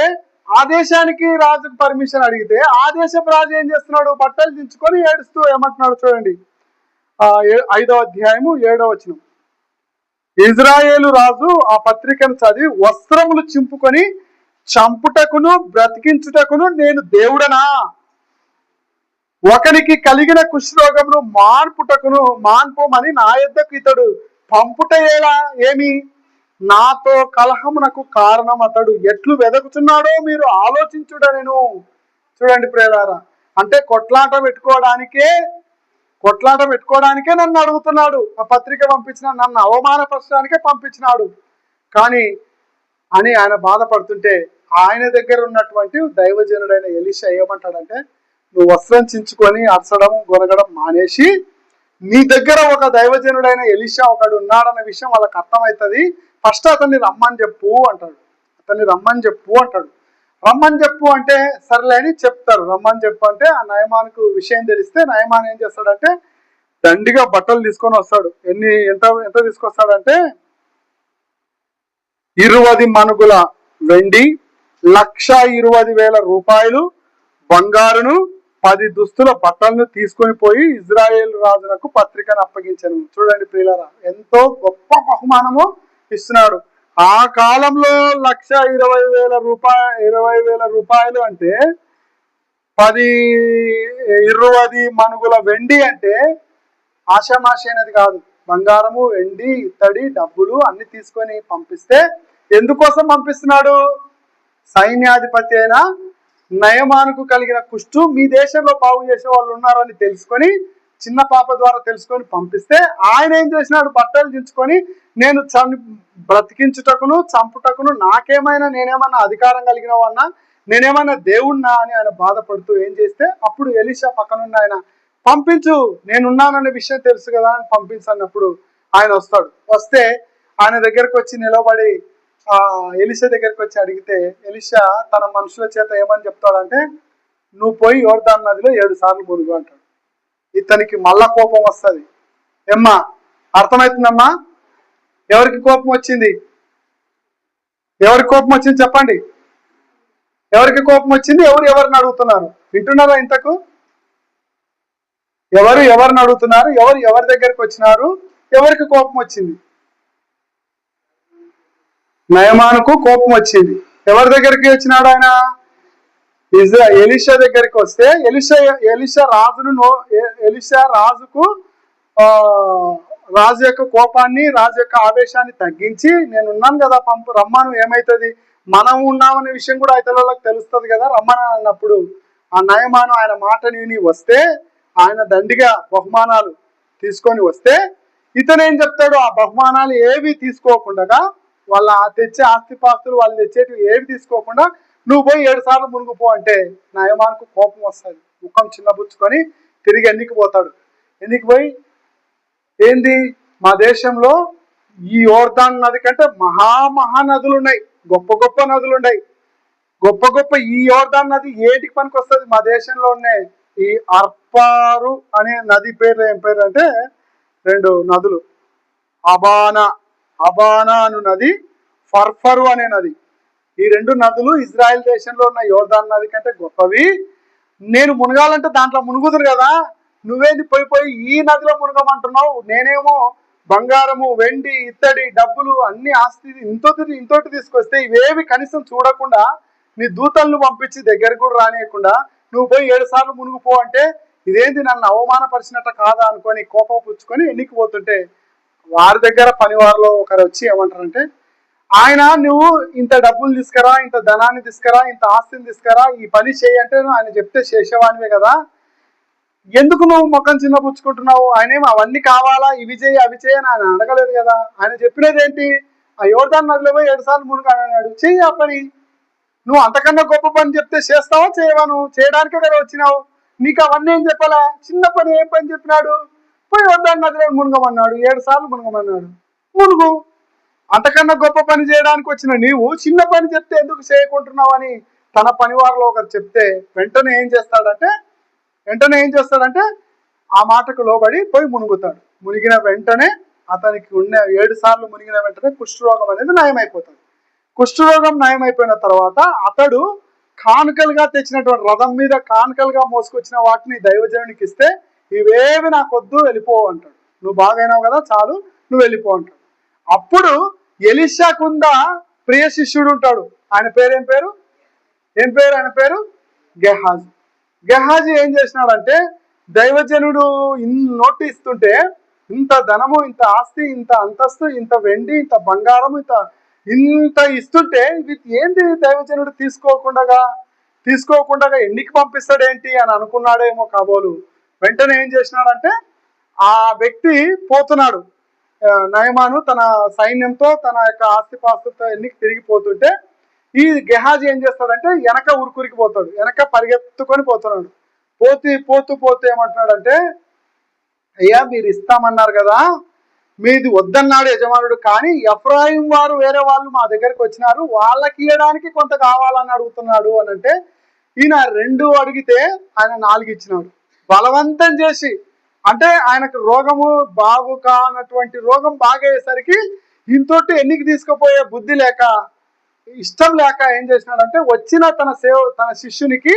ఆ దేశానికి రాజుకు పర్మిషన్ అడిగితే ఆ దేశపు రాజు ఏం చేస్తున్నాడు? బట్టలు దించుకొని ఏడుస్తూ ఏమంటున్నాడు చూడండి, 5వ అధ్యాయము 7వ వచనం. ఇజ్రాయేలు రాజు ఆ పత్రికను చదివి, వస్త్రములు చింపుకొని చంపుటకును బ్రతికించుటకును నేను దేవుడనా? ఒకరికి కలిగిన కుష్ఠరోగమును మాన్పోమని నా యొద్దకు ఇతడు పంపుట ఏమి? నాతో కలహమునకు కారణం అతడు ఎట్లు వెదకుచున్నాడో మీరు ఆలోచించుడనెను. చూడండి ప్రియులారా, అంటే కొట్లాట పెట్టుకోవడానికే నన్ను అడుగుతున్నాడు, ఆ పత్రిక నన్ను అవమానపరచడానికే పంపించినాడు కానీ అని ఆయన బాధపడుతుంటే, ఆయన దగ్గర ఉన్నటువంటి దైవజనుడైన ఎలీషా ఏమంటాడంటే, నువ్వు వస్త్రం చించుకొని అరచడం గొనగడం మానేసి నీ దగ్గర ఒక దైవజనుడైన ఎలీషా ఒకడు ఉన్నాడన్న విషయం వాళ్ళకి అర్థమవుతుంది, ఫస్ట్ అతన్ని రమ్మని చెప్పు అంటాడు. అతన్ని రమ్మని చెప్పు అంటాడు. రమ్మని చెప్పు అంటే సర్లే అని చెప్తారు. రమ్మని చెప్పు అంటే ఆ నయమానుకు విషయం తెలిస్తే నయమాన్ ఏం చేస్తాడంటే దండిగా బట్టలు తీసుకొని వస్తాడు. ఎంత ఎంత తీసుకొస్తాడంటే 20 మనుగుల వెండి, 1,20,000 రూపాయలు బంగారును, 10 దుస్తుల బట్టలను తీసుకొని పోయి ఇజ్రాయేల్ రాజులకు పత్రికను అప్పగించాను. చూడండి ప్రియులారా, ఎంతో గొప్ప బహుమానము ఇస్తున్నాడు. ఆ కాలంలో 1,20,000 రూపాయలు అంటే 20 మనుగుల వెండి అంటే ఆషామాషి అనేది కాదు. బంగారము, వెండి, ఇత్తడి, డబ్బులు అన్ని తీసుకొని పంపిస్తే ఎందుకోసం పంపిస్తున్నాడు? సైన్యాధిపతి అయిన నయమానుకు కలిగిన కుష్టు మీ దేశంలో బాగు చేసే వాళ్ళు ఉన్నారని తెలుసుకొని, చిన్న పాప ద్వారా తెలుసుకొని పంపిస్తే ఆయన ఏం చేసినాడు? బట్టలు దించుకొని నేను బ్రతికించుటకును చంపుటకును నేనేమన్నా అధికారం కలిగిన వాడినా, నేనేమన్నా దేవుణ్ణా అని ఆయన బాధపడుతూ ఏం చేస్తే అప్పుడు ఎలీషా పక్కనున్న ఆయన పంపించు, నేనున్నాననే విషయం తెలుసు కదా అని పంపించన్నప్పుడు ఆయన వస్తాడు. వస్తే ఆయన దగ్గరకు వచ్చి నిలబడి ఎలీషా దగ్గరికి వచ్చి అడిగితే ఎలీషా తన మనుషుల చేత ఏమని చెప్తాడంటే నువ్వు పోయి యోర్దాను నదిలో 7 సార్లు మునుగు అంటాడు. ఇతనికి మళ్ళా కోపం వస్తుంది. ఏమ్మా అర్థమవుతుందమ్మా? ఎవరికి కోపం వచ్చింది? ఎవరికి కోపం వచ్చింది చెప్పండి. ఎవరికి కోపం వచ్చింది? ఎవరిని అడుగుతున్నారు? వింటున్నారా ఇంతకు? ఎవరిని అడుగుతున్నారు? ఎవరి దగ్గరికి వచ్చినారు? ఎవరికి కోపం వచ్చింది? నయమానుకు కోపం వచ్చింది. ఎవరి దగ్గరికి వచ్చినాడు ఆయన? ఎలీషా దగ్గరికి వస్తే ఎలీషా రాజుకు రాజు యొక్క కోపాన్ని, రాజు యొక్క ఆవేశాన్ని తగ్గించి నేనున్నాను కదా రమ్మను, ఏమవుతుంది, మనం ఉన్నామనే విషయం కూడా ఇతరులకు తెలుస్తుంది కదా, రమ్మని అన్నప్పుడు ఆ నయమాను ఆయన మాటని విని వస్తే, ఆయన దండిగా బహుమానాలు తీసుకొని వస్తే ఇతను ఏం చెప్తాడు? ఆ బహుమానాలు ఏవి తీసుకోకుండా, వాళ్ళ తెచ్చే ఆస్తిపాస్తులు వాళ్ళు తెచ్చేటివి ఏవి తీసుకోకుండా నువ్వు పోయి 7 సార్లు మునుగుపో అంటే నయమానుకు కోపం వస్తుంది. ముఖం చిన్నబుచ్చుకొని తిరిగి ఎన్నికి పోతాడు. ఎన్నికి పోయి ఏంది, మా దేశంలో ఈ యోర్దాను నది కంటే మహానదులు ఉన్నాయి, గొప్ప గొప్ప నదులు ఉన్నాయి. గొప్ప ఈ యోర్దాను నది ఏటికి పనికి వస్తుంది? మా దేశంలో ఉన్నాయి ఈ అర్పారు అనే నది పేరు ఏం పేరు అంటే 2 నదులు, అబానా అను నది, ఫర్ఫరు అనే నది. ఈ 2 నదులు ఇజ్రాయెల్ దేశంలో ఉన్న యోర్దాను నది కంటే గొప్పవి. నేను మునగాలంటే దాంట్లో మునుగుదురు కదా, నువ్వేంది పోయి ఈ నదిలో మునగమంటున్నావు? నేనేమో బంగారము, వెండి, ఇత్తడి, డబ్బులు అన్ని ఆస్తి ఇంతోటి తీసుకొస్తే ఇవేవి కనీసం చూడకుండా నీ దూతలను పంపించి దగ్గరకు కూడా రానియకుండా నువ్వు పోయి 7 సార్లు మునుగుపో అంటే ఇదేంది, నన్ను అవమానపరిచినట్ట కాదా అనుకొని కోపం పుచ్చుకొని ఎన్నికి పోతుంటే వారి దగ్గర పనివారిలో ఒకరు వచ్చి ఏమంటారంటే ఆయన నువ్వు ఇంత డబ్బులు తీసుకురా, ఇంత ధనాన్ని తీసుకురా, ఇంత ఆస్తిని తీసుకురా, ఈ పని చేయి అంటే ఆయన చెప్తే చేసేవానివే కదా, ఎందుకు నువ్వు ముఖం చిన్న పుచ్చుకుంటున్నావు? ఆయనేమో అవన్నీ కావాలా, ఇవి చేయి అవి చేయి అని ఆయన అడగలేదు కదా. ఆయన చెప్పినది ఏంటి? ఆ యోర్దాను నదిలో పోయి 7 సార్లు మునుగాడు, చెయ్యి ఆ పని. నువ్వు అంతకన్నా గొప్ప పని చెప్తే చేస్తావా చేయవా? నువ్వు చేయడానికే కదా వచ్చినావు, నీకు అవన్నీ ఏం చెప్పాలా? చిన్న పని ఏం పని చెప్పినాడు? పోయి యోర్దాను నదిలో మునగమన్నాడు, 7 సార్లు మునగమన్నాడు, మునుగు. అంతకన్నా గొప్ప పని చేయడానికి వచ్చిన నీవు చిన్న పని చెప్తే ఎందుకు చేయకుంటున్నావు అని తన పనివారిలో ఒకరు చెప్తే వెంటనే ఏం చేస్తాడంటే ఆ మాటకు లోబడి పోయి మునుగుతాడు. మునిగిన వెంటనే అతనికి ఉన్న 7 సార్లు మునిగిన వెంటనే కుష్ఠరోగం అనేది నయమైపోతుంది. కుష్ఠరోగం నయమైపోయిన తర్వాత అతడు కానుకలుగా తెచ్చినటువంటి రథం మీద కానుకలుగా మోసుకొచ్చిన వాటిని దైవజనునికి ఇస్తే ఇవేవి నాకొద్దు, వెళ్ళిపో అంటాడు. నువ్వు బాగైనావు కదా, చాలు, నువ్వు వెళ్ళిపో అంటాడు. అప్పుడు ఎలీషాకుంద ప్రియ శిష్యుడు ఉంటాడు. ఆయన పేరు ఆయన పేరు గెహాజీ. గెహాజీ ఏం చేసినాడంటే దైవజనుడు నోటి ఇస్తుంటే ఇంత ధనము, ఇంత ఆస్తి, ఇంత అంతస్తు, ఇంత వెండి, ఇంత బంగారం, ఇంత ఇస్తుంటే ఇది ఏంటి దైవజనుడు తీసుకోకుండా ఎన్నికి పంపిస్తాడేంటి అని అనుకున్నాడేమో కాబోలు. వెంటనే ఏం చేసినాడంటే ఆ వ్యక్తి పోతున్నాడు, నయమాను తన సైన్యంతో తన యొక్క ఆస్తిపాస్తులతో ఎన్నికి తిరిగిపోతుంటే ఈ గెహాజీ ఏం చేస్తాడంటే వెనక ఉరికి పోతాడు, వెనక పరిగెత్తుకొని పోతూ పోతూ ఏమంటున్నాడంటే, అయ్యా మీరు ఇస్తామన్నారు కదా, మీది వద్దన్నాడు యజమానుడు, కానీ ఎఫ్రాయిం వారు వేరే వాళ్ళు మా దగ్గరికి వచ్చినారు, వాళ్ళకి ఇవ్వడానికి కొంత కావాలని అడుగుతున్నాడు అని అంటే, ఈయన 2 అడిగితే ఆయన 4 ఇచ్చినాడు. బలవంతం చేసి, అంటే ఆయనకు రోగము బాగు కానటువంటి రోగం బాగయ్యేసరికి ఇంతోటి ఎన్నికి తీసుకుపోయే బుద్ధి లేక, ఇష్టం లేక ఏం చేసినాడంటే, వచ్చిన తన శిష్యునికి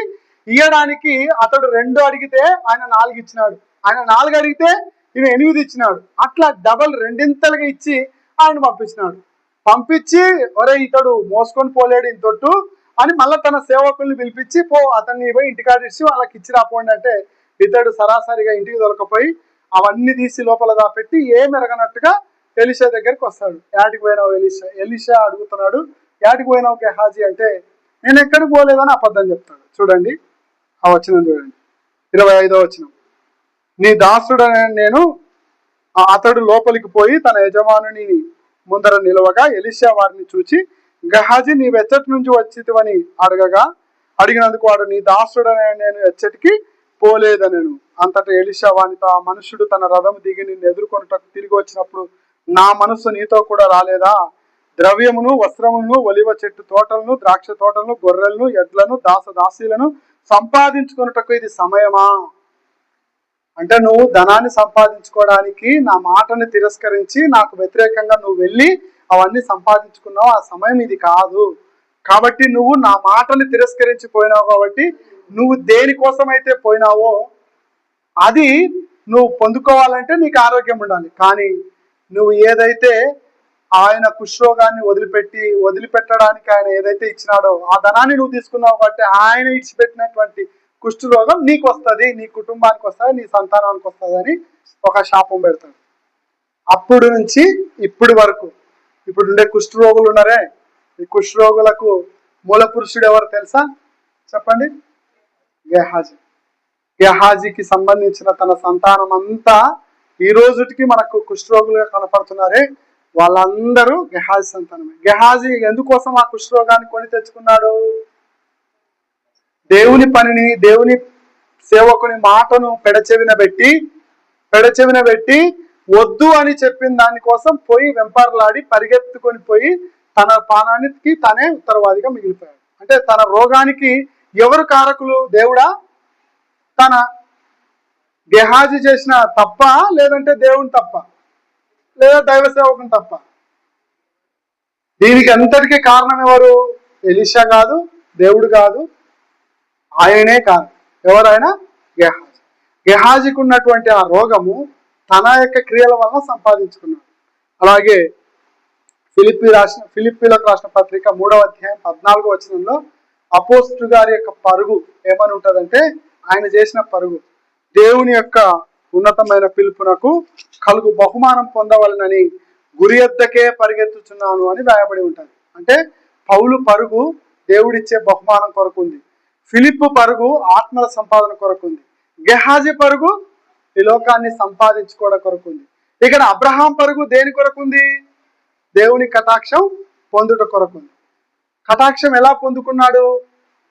ఇయ్యడానికి అతడు 2 అడిగితే ఆయన 4 ఇచ్చినాడు, ఆయన 4 అడిగితే ఈయన 8 ఇచ్చినాడు. అట్లా డబల్ 2 ఇచ్చి ఆయన పంపించి ఒరే ఇతడు మోసుకొని పోలేడు ఇంతొట్టు అని మళ్ళీ తన సేవకుల్ని పిలిపించి, పో అతన్ని పోయి ఇంటికాడిచ్చి వాళ్ళకి ఇచ్చి రాపోండి అంటే, ఇతడు సరాసరిగా ఇంటికి దొరకపోయి అవన్నీ తీసి లోపల దాపెట్టి ఏమి ఎరగనట్టుగా ఎలీషా దగ్గరికి వస్తాడు. యాడికి పోయినావు ఎలీషా అడుగుతున్నాడు. యాడికి పోయినావు గెహాజీ అంటే, నేను ఎక్కడికి పోలేదని అబద్ధం చెప్తాడు. చూడండి ఆ వచనం చూడండి, 25వ వచనం. నీ దాసుడనే నేను. అతడు లోపలికి పోయి తన యజమానుని ముందర నిలవగా ఎలీషా వారిని చూచి, గెహాజీ నీవు ఎచ్చటి నుంచి వచ్చితివని అడిగినందుకు వాడు, నీ దాసుడనే నేను ఎచ్చటికి పోలేదనెను. అంతటా ఎలీషా వానితో, ఆ మనుషుడు తన రథం దిగి నిన్ను ఎదుర్కొనుటకు తిరిగి వచ్చినప్పుడు నా మనస్సు నీతో కూడా రాలేదా? ద్రవ్యమును, వస్త్రములను, ఒలివ చెట్టు తోటలను, ద్రాక్ష తోటలను, గొర్రెలను, ఎడ్లను, దాసీలను సంపాదించుకున్నటకు ఇది సమయమా? అంటే నువ్వు ధనాన్ని సంపాదించుకోవడానికి నా మాటని తిరస్కరించి నాకు వ్యతిరేకంగా నువ్వు వెళ్ళి అవన్నీ సంపాదించుకున్నావు, ఆ సమయం ఇది కాదు. కాబట్టి నువ్వు నా మాటని తిరస్కరించి పోయినావు, కాబట్టి నువ్వు దేనికోసమైతే పోయినావో అది నువ్వు పొందుకోవాలంటే నీకు ఆరోగ్యం ఉండాలి. కానీ నువ్వు ఏదైతే ఆయన కుష్ఠరోగాన్ని వదిలిపెట్టడానికి ఆయన ఏదైతే ఇచ్చినాడో ఆ ధనాన్ని నువ్వు తీసుకున్నావు, కాబట్టి ఆయన ఇచ్చిపెట్టినటువంటి కుష్ఠరోగం నీకు వస్తుంది, నీ కుటుంబానికి వస్తుంది, నీ సంతానానికి వస్తుంది అని ఒక శాపం పెడతాడు. అప్పుడు నుంచి ఇప్పటి వరకు ఇప్పుడు ఉండే కుష్ఠరోగులు ఉన్నారే, ఈ కుష్ఠరోగులకు మూల పురుషుడు ఎవరు తెలుసా? చెప్పండి. గెహాజీకి సంబంధించిన తన సంతానం అంతా ఈ రోజుకి మనకు కుష్ఠరోగులుగా కనపడుతున్నారే, వాళ్ళందరూ గెహాజీ సంతానమే. గెహాజీ ఎందుకోసం ఆ కుష్ఠరోగాన్ని కొని తెచ్చుకున్నాడు? దేవుని పనిని, దేవుని సేవకుని మాటను పెడచెవిన పెట్టి వద్దు అని చెప్పిన దానికోసం పోయి వెంపర్లాడి పరిగెత్తుకొని పోయి తన ప్రాణానికి తనే ఉత్తరవాదిగా మిగిలిపోయాడు. అంటే తన రోగానికి ఎవరు కారకులు? దేవుడా? తన గెహాజీ చేసిన తప్ప, లేదంటే దేవుని తప్ప, లేదా దైవ సేవకుని తప్ప? దీనికి అంతటికీ కారణం ఎవరు? ఎలీషా కాదు, దేవుడు కాదు, ఆయనే కాదు. ఎవరైనా గెహాజీకి ఉన్నటువంటి ఆ రోగము తన యొక్క క్రియల వల్ల సంపాదించుకున్నాడు. అలాగే ఫిలిప్పీలకు రాసిన పత్రిక 3వ అధ్యాయం 14వ వచనంలో అపోస్తలుడు గారి యొక్క పరుగు ఏమని ఉంటుందంటే, ఆయన చేసిన పరుగు దేవుని యొక్క ఉన్నతమైన పిలుపునకు కలుగు బహుమానం పొందవలనని గురి ఎద్దకే పరిగెత్తుచున్నాను అని రాయబడి ఉంటుంది. అంటే పౌలు పరుగు దేవుడిచ్చే బహుమానం కొరకు ఉంది, ఫిలిప్పు పరుగు ఆత్మల సంపాదన కొరకు ఉంది, గెహాజీ పరుగు ఈ లోకాన్ని సంపాదించుకోవడం కొరకు ఉంది. ఇక్కడ అబ్రహాం పరుగు దేని కొరకు ఉంది? దేవుని కటాక్షం పొందుట కొరకు ఉంది. కటాక్షం ఎలా పొందుకున్నాడు?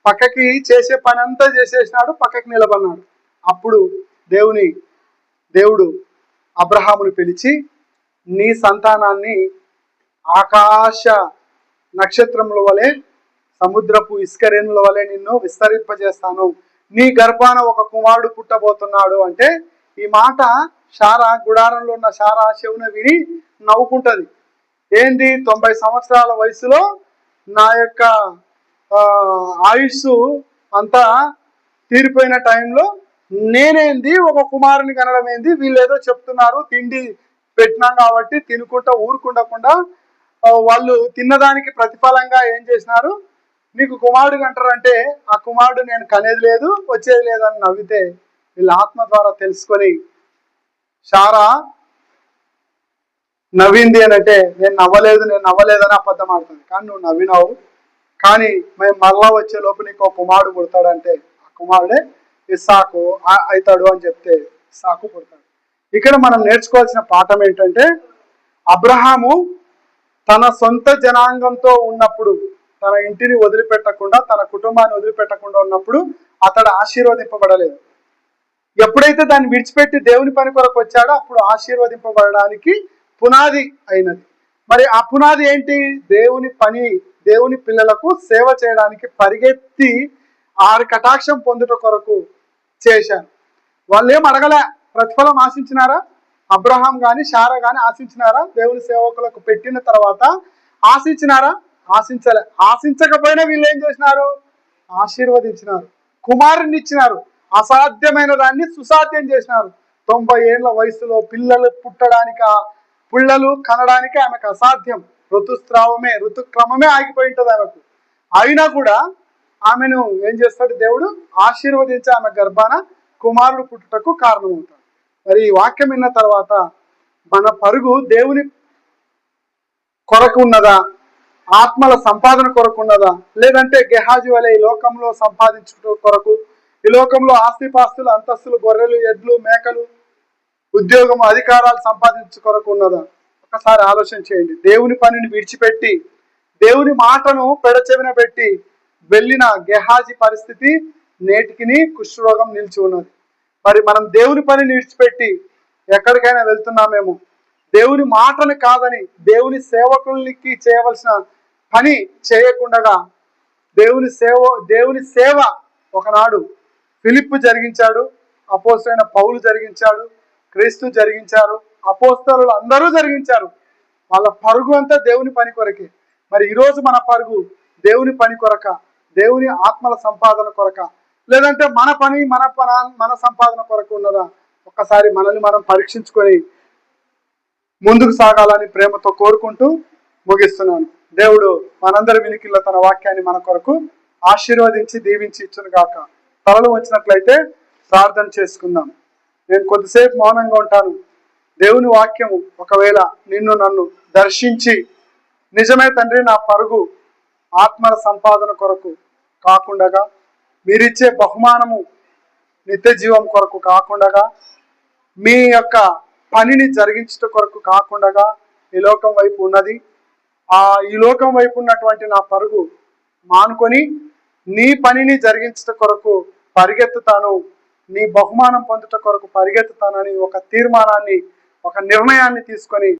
పక్కకి చేసే పని అంతా చేసేసినాడు, పక్కకి నిలబడినాడు. అప్పుడు దేవుడు అబ్రహాముని పిలిచి, నీ సంతానాన్ని ఆకాశ నక్షత్రముల వలె, సముద్రపు ఇసుకరేణుల వలె నిన్ను విస్తరింపజేస్తాను, నీ గర్భాన ఒక కుమారుడు పుట్టబోతున్నాడు అంటే, ఈ మాట శారా, గుడారంలో ఉన్న శారా చెవున విని నవ్వుకుంటది. ఏంది 90 సంవత్సరాల వయసులో నా యొక్క ఆయుష్ అంతా తీరిపోయిన టైంలో నేనేంది ఒక కుమారుని కనడం ఏంది? వీళ్ళు ఏదో చెప్తున్నారు, తిండి పెట్టినాం కాబట్టి తినుకుంటా ఊరుకుండకుండా వాళ్ళు తిన్నదానికి ప్రతిఫలంగా ఏం చేసినారు, నీకు కుమారుడు అంటారంటే ఆ కుమారుడు నేను కనేది లేదు, వచ్చేది లేదని నవ్వితే, వీళ్ళ ఆత్మ ద్వారా తెలుసుకొని శారా నవ్వింది అని అంటే, నేను నవ్వలేదని అబద్ధం ఆడుతుంది. కానీ నువ్వు నవ్వినావు, కానీ మేము మళ్ళా వచ్చే లోపు నీకు ఒక కుమారుడు పుడతాడంటే ఆ కుమారుడే ఇస్సాకు అవుతాడు అని చెప్తే ఇస్సాకు పుడతాడు. ఇక్కడ మనం నేర్చుకోవాల్సిన పాఠం ఏంటంటే, అబ్రహాము తన సొంత జనాంగంతో ఉన్నప్పుడు, తన ఇంటిని వదిలిపెట్టకుండా, తన కుటుంబాన్ని వదిలిపెట్టకుండా ఉన్నప్పుడు అతడు ఆశీర్వదింపబడలేదు. ఎప్పుడైతే దాన్ని విడిచిపెట్టి దేవుని పని కొరకు వచ్చాడో అప్పుడు ఆశీర్వదింపబడడానికి పునాది అయినది. మరి ఆ పునాది ఏంటి? దేవుని పని, దేవుని పిల్లలకు సేవ చేయడానికి పరిగెత్తి ఆరు కటాక్షం పొందుట కొరకు చేశాను. వాళ్ళు ఏం అడగలే, ప్రతిఫలం ఆశించినారా? అబ్రహాం గాని శారా గాని ఆశించినారా? దేవుని సేవకులకు పెట్టిన తర్వాత ఆశించినారా? ఆశించలే. ఆశించకపోయినా వీళ్ళు ఏం చేసినారు? ఆశీర్వదించినారు, కుమారుని ఇచ్చినారు. అసాధ్యమైన దాన్ని సుసాధ్యం చేసినారు. 90 ఏళ్ల వయసులో పిల్లలు పుట్టడానిక, పిల్లలు కనడానికి ఆమెకు అసాధ్యం. ఋతుక్రమమే ఆగిపోయి ఉంటుంది ఆమెకు. అయినా కూడా ఆమెను ఏం చేస్తాడు దేవుడు? ఆశీర్వదించి ఆమె గర్భాన కుమారుడు పుట్టుటకు కారణమవుతాడు. మరి ఈ వాక్యం విన్న తర్వాత మన పరుగు దేవుని కొరకు ఉన్నదా? ఆత్మల సంపాదన కొరకు ఉన్నదా? లేదంటే గెహాజీ వలె ఈ లోకంలో సంపాదించుట కొరకు, ఈ లోకంలో ఆస్తిపాస్తులు, అంతస్తులు, గొర్రెలు, ఎడ్లు, మేకలు, ఉద్యోగం, అధికారాలు సంపాదించు కొరకు ఉన్నదా? ఒకసారి ఆలోచన చేయండి. దేవుని పనిని విడిచిపెట్టి దేవుని మాటను పెడచెవిన పెట్టి వెళ్ళిన గెహాజీ పరిస్థితి నేటికిని కుష్ఠరోగం నిలిచి ఉన్నది. మరి మనం దేవుని పనిని విడిచిపెట్టి ఎక్కడికైనా వెళ్తున్నామేమో, దేవుని మాటను కాదని దేవుని సేవకులకి చేయవలసిన పని చేయకుండా దేవుని సేవ ఒకనాడు ఫిలిప్పు జరిగించాడు, అపోస్తలుడైన పౌలు జరిగించాడు, క్రీస్తు జరిగించారు, అపోస్తలులు అందరూ జరిగించారు. వాళ్ళ పరుగు అంతా దేవుని పని కొరకే. మరి ఈరోజు మన పరుగు దేవుని పని కొరక, దేవుని ఆత్మల సంపాదన కొరక, లేదంటే మన పని మన సంపాదన కొరకు ఉన్నదా? ఒక్కసారి మనల్ని మనం పరీక్షించుకొని ముందుకు సాగాలని ప్రేమతో కోరుకుంటూ ముగిస్తున్నాను. దేవుడు మనందరి వినికిల్లో తన వాక్యాన్ని మన కొరకు ఆశీర్వదించి దీవించి ఇచ్చును గాక. తలలు వచ్చినట్లయితే ప్రార్థన చేసుకుందాం. నేను కొద్దిసేపు మౌనంగా ఉంటాను. దేవుని వాక్యము ఒకవేళ నిన్ను నన్ను దర్శించి, నిజమే తండ్రి, నా పరుగు ఆత్మల సంపాదన కొరకు కాకుండా, మీరిచ్చే బహుమానము నిత్య జీవం కొరకు కాకుండా, మీ యొక్క పనిని జరిగించట కొరకు కాకుండా ఈ లోకం వైపు ఉన్నది. ఈ లోకం వైపు ఉన్నటువంటి నా పరుగు మానుకొని నీ పనిని జరిగించట కొరకు పరిగెత్తుతాను, నీ బహుమానం పొందుట కొరకు పరిగెత్తుతానని ఒక తీర్మానాన్ని, ఒక నిర్ణయాన్ని తీసుకొని